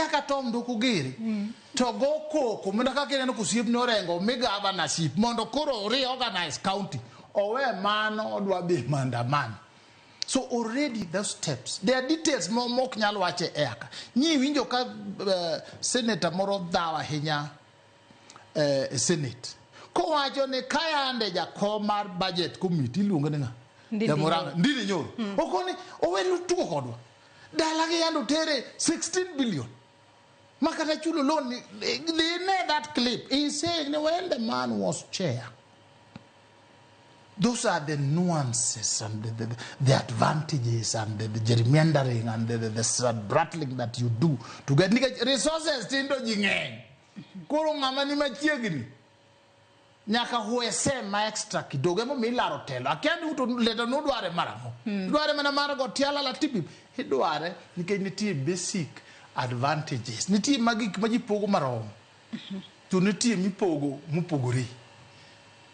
kaka tom do kugiri to go koko menda kaka neno kusiep ni orengo mi governorship mondo koro reorganize county owe mano odwa be mandamano. So already those steps, there are details more nyalo wache eka. Nyi winjo ka senator moro dhawa hinya Senate. Ko wacho ne kayande jakom mar budget committee luongo ne nga. Ndiri nyoro. Okoni owelu tuko kodwa. Dala ge yando tere 16 billion. Makata chulo loan they know that clip. He's saying when the man was chair. Those are the nuances and the advantages and the gerrymandering and the rattling that you do to get resources tindo jingeng. Kuro ngama ni machiegni. Nyaka huese ma extra kidogo mo milaro telo. Akiani uto leto no duare maramo. Duare mana marago tiala la tipi. He duare nike niti basic advantages. Niti magi pogo marom. Tu niti mi pogo mupogori.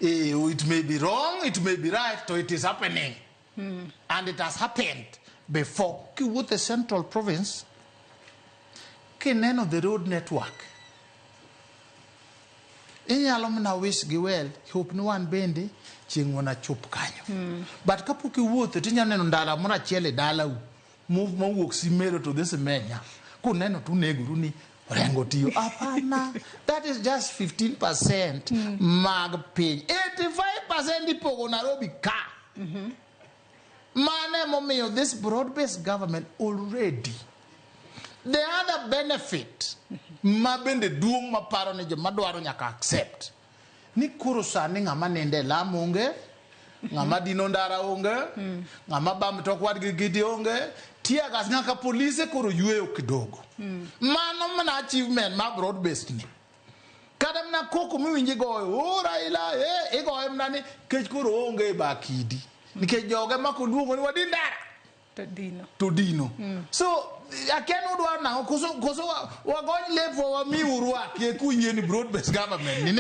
It may be wrong, it may be right, so it is happening. And it has happened before. With the central province, kineno the road network. Inyalomna wish giwel, hope no one bendi, chingwana chup kanyo. But kapuki wood, the tinyaneno dala, mona chele dala, move mo work simero to this menya. Kuneno tu neguruni. Apana, that is just 15% mag pay. 85% di pogo Nairobi ka. Mane momeo, this broad-based government already. The other benefit, mabende duong maparo neje madwaro nyaka accept. Ni kurusa ni ngama nende la munge, ngama dinondara unge, ngama bamitokwad gigidi unge, tia gas ngaka police kuro yueo kidogo. Mano mana achievement ma broad based ni. Kada mna koko mi winji go Raila go mnani kech kuro onge bakidi. Nike joge makulugo ni wadindara. Todino. So akenu do na koso wagon le for mi urwa ke kunye ni broad based government. Ni